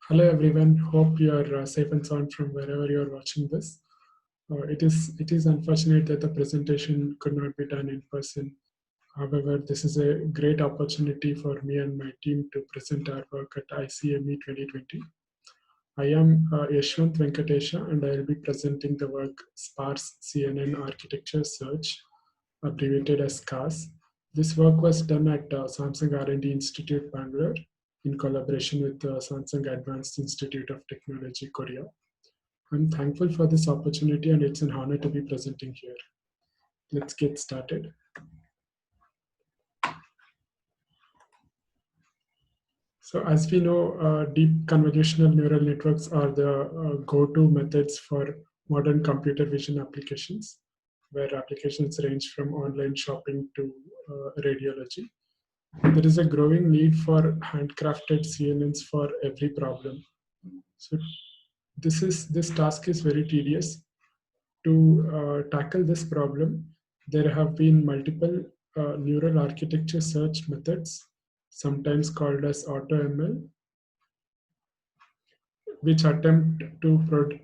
Hello everyone, hope you are safe and sound from wherever you are watching this. It is unfortunate that the presentation could not be done in person. However, this is a great opportunity for me and my team to present our work at ICME 2020. I am Yashwant Venkatesha and I will be presenting the work Sparse CNN Architecture Search, abbreviated as SCARS. This work was done at Samsung R&D Institute, Bangalore, in collaboration with the Samsung Advanced Institute of Technology, Korea. I'm thankful for this opportunity and it's an honor to be presenting here. Let's get started. So as we know, deep convolutional neural networks are the go-to methods for modern computer vision applications, where applications range from online shopping to radiology. There is a growing need for handcrafted CNNs for every problem. So this task is very tedious. To tackle this problem, there have been multiple neural architecture search methods, sometimes called as AutoML, which attempt to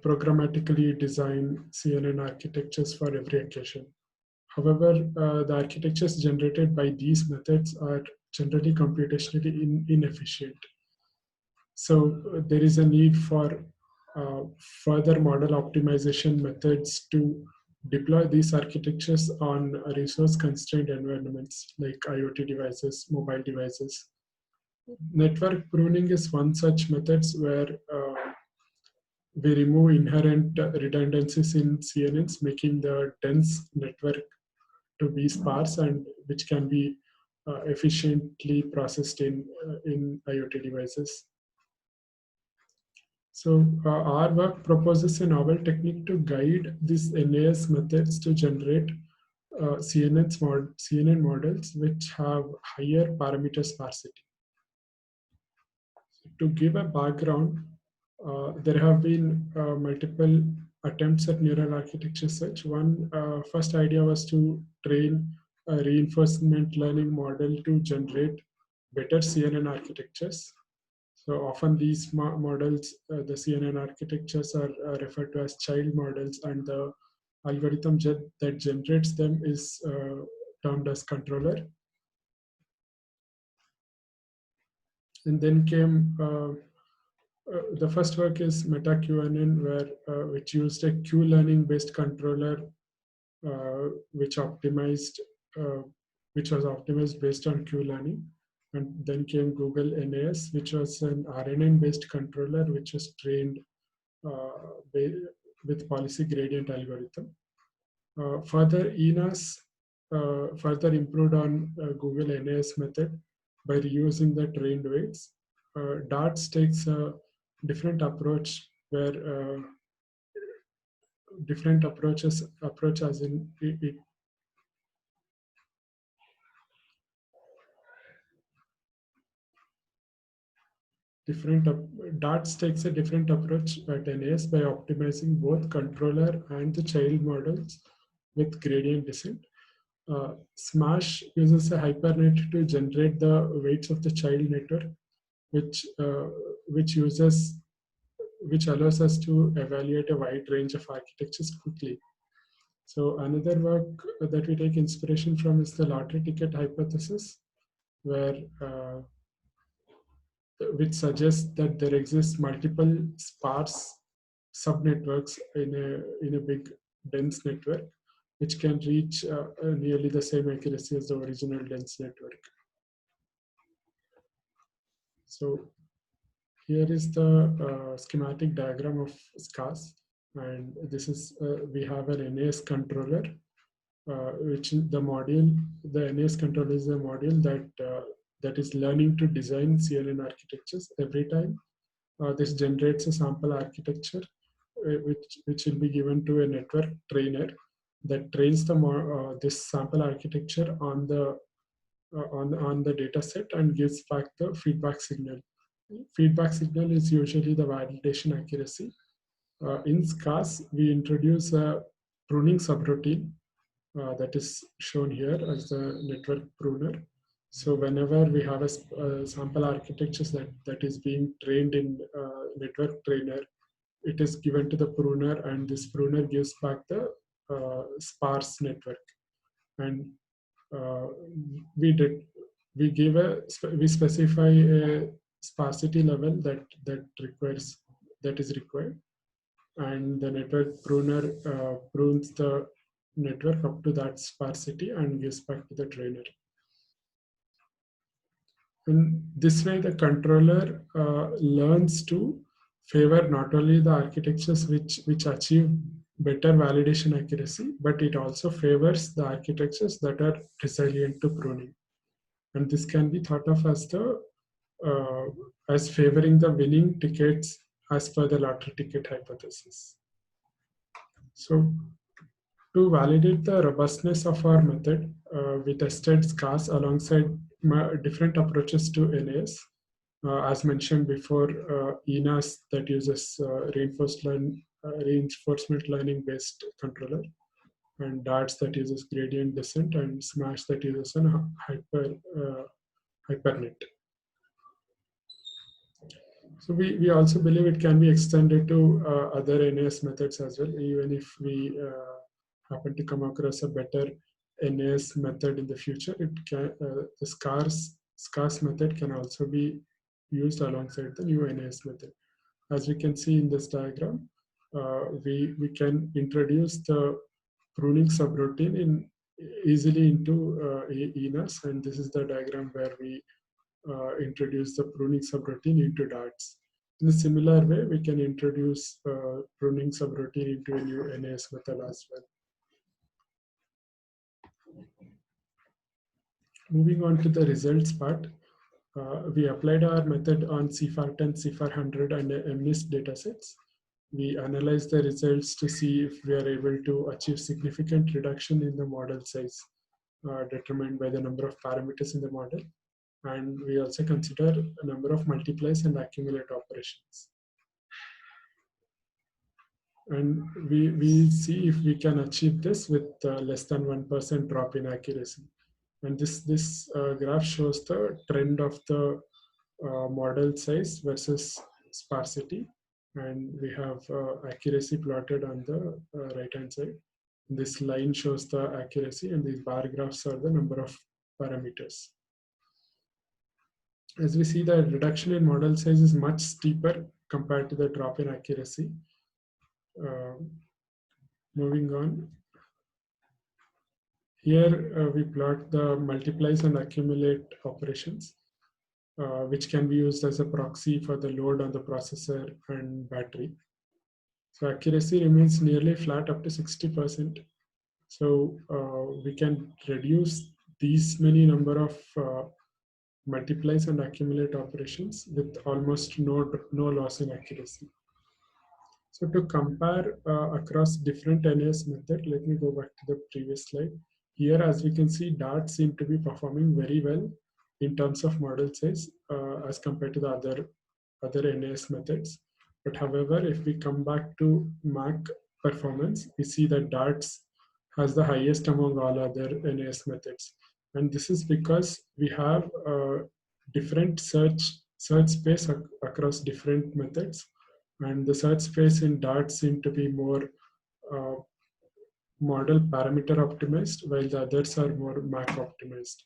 programmatically design CNN architectures for every occasion. However, the architectures generated by these methods are generally computationally inefficient. So there is a need for further model optimization methods to deploy these architectures on resource-constrained environments like IoT devices, mobile devices. Network pruning is one such methods where we remove inherent redundancies in CNNs, making the dense network to be sparse and which can be efficiently processed in IoT devices. So our work proposes a novel technique to guide these NAS methods to generate CNN models which have higher parameter sparsity. To give a background, there have been multiple attempts at neural architecture search. One first idea was to train a reinforcement learning model to generate better CNN architectures. So often these models, the CNN architectures are referred to as child models, and the algorithm that generates them is termed as controller. And then came the first work is MetaQNN, which used a Q-learning based controller, which optimized, which was optimized based on Q-learning. And then came Google NAS, which was an RNN based controller, which was trained with policy gradient algorithm. Further, ENAS further improved on Google NAS method by reusing the trained weights. DARTS takes a different approach where different approach as in it DARTS takes a different approach at NAS by optimizing both controller and the child models with gradient descent. SMASH uses a hypernet to generate the weights of the child network, which allows us to evaluate a wide range of architectures quickly. So another work that we take inspiration from is the lottery ticket hypothesis, where which suggests that there exists multiple sparse subnetworks in a big dense network, which can reach nearly the same accuracy as the original dense network. So here is the schematic diagram of SCARS, and this is we have an NAS controller, which is the module. The NAS controller is a module that is learning to design CNN architectures every time. This generates a sample architecture, which will be given to a network trainer that trains this sample architecture on the data set and gives back the feedback signal. Feedback signal is usually the validation accuracy. In SCARS, we introduce a pruning subroutine that is shown here as the network pruner. So whenever we have a sample architectures that is being trained in network trainer, it is given to the pruner, and this pruner gives back the sparse network. And uh, we did we give a we specify a sparsity level that is required, and the network pruner prunes the network up to that sparsity and gives back to the trainer. In this way, the controller learns to favor not only the architectures which achieve better validation accuracy, but it also favors the architectures that are resilient to pruning. And this can be thought of as the as favoring the winning tickets as per the lottery ticket hypothesis. So to validate the robustness of our method, we tested SCARS alongside different approaches to NAS. As mentioned before, ENAS that uses reinforcement learning based controller, and DARTS that uses gradient descent, and SMASH that uses an hypernet. So we also believe it can be extended to other NAS methods as well, even if we happen to come across a better NAS method in the future. It can the SCARS method can also be used alongside the new NAS method. As we can see in this diagram, we can introduce the pruning subroutine easily into ENAS, and this is the diagram where we introduce the pruning subroutine into DARTS. In a similar way, we can introduce pruning subroutine into a new NAS method as well. Moving on to the results part, we applied our method on CIFAR10, CIFAR100, and MNIST datasets. We analyzed the results to see if we are able to achieve significant reduction in the model size determined by the number of parameters in the model. And we also consider a number of multiplies and accumulate operations. And we see if we can achieve this with less than 1% drop in accuracy. And this graph shows the trend of the model size versus sparsity. And we have accuracy plotted on the right-hand side. This line shows the accuracy, and these bar graphs are the number of parameters. As we see, the reduction in model size is much steeper compared to the drop in accuracy. Moving on. Here we plot the multiplies and accumulate operations, which can be used as a proxy for the load on the processor and battery. So accuracy remains nearly flat up to 60%. So we can reduce these many number of multiplies and accumulate operations with almost no loss in accuracy. So to compare across different NAS method, let me go back to the previous slide. Here, as we can see, DART seem to be performing very well in terms of model size as compared to the other NAS methods. But however, if we come back to MAC performance, we see that DARTS has the highest among all other NAS methods. And this is because we have different search space across different methods. And the search space in DART seem to be more model parameter optimized, while the others are more MAC optimized.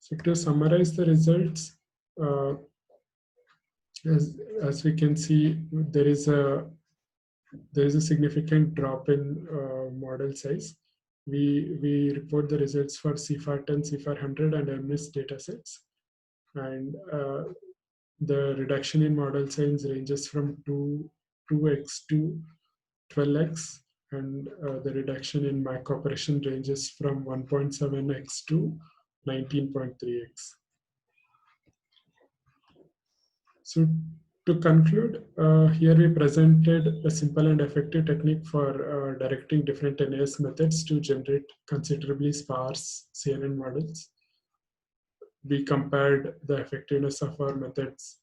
So to summarize the results, as we can see, there is a significant drop in model size. We report the results for CIFAR10, CIFAR100, and MNIST datasets, and the reduction in model size ranges from 2x to 12x, and the reduction in MAC operation ranges from 1.7x to 19.3x. So to conclude, here we presented a simple and effective technique for directing different NAS methods to generate considerably sparse CNN models. We compared the effectiveness of our methods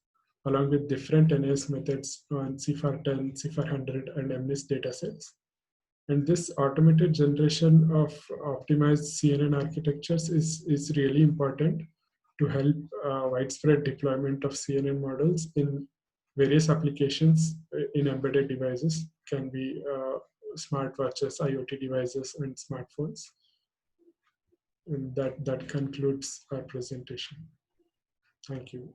along with different NAS methods on CIFAR10, CIFAR100, and MNIST datasets. And this automated generation of optimized CNN architectures is really important to help widespread deployment of CNN models in various applications in embedded devices can be smartwatches, IoT devices, and smartphones. And that concludes our presentation. Thank you.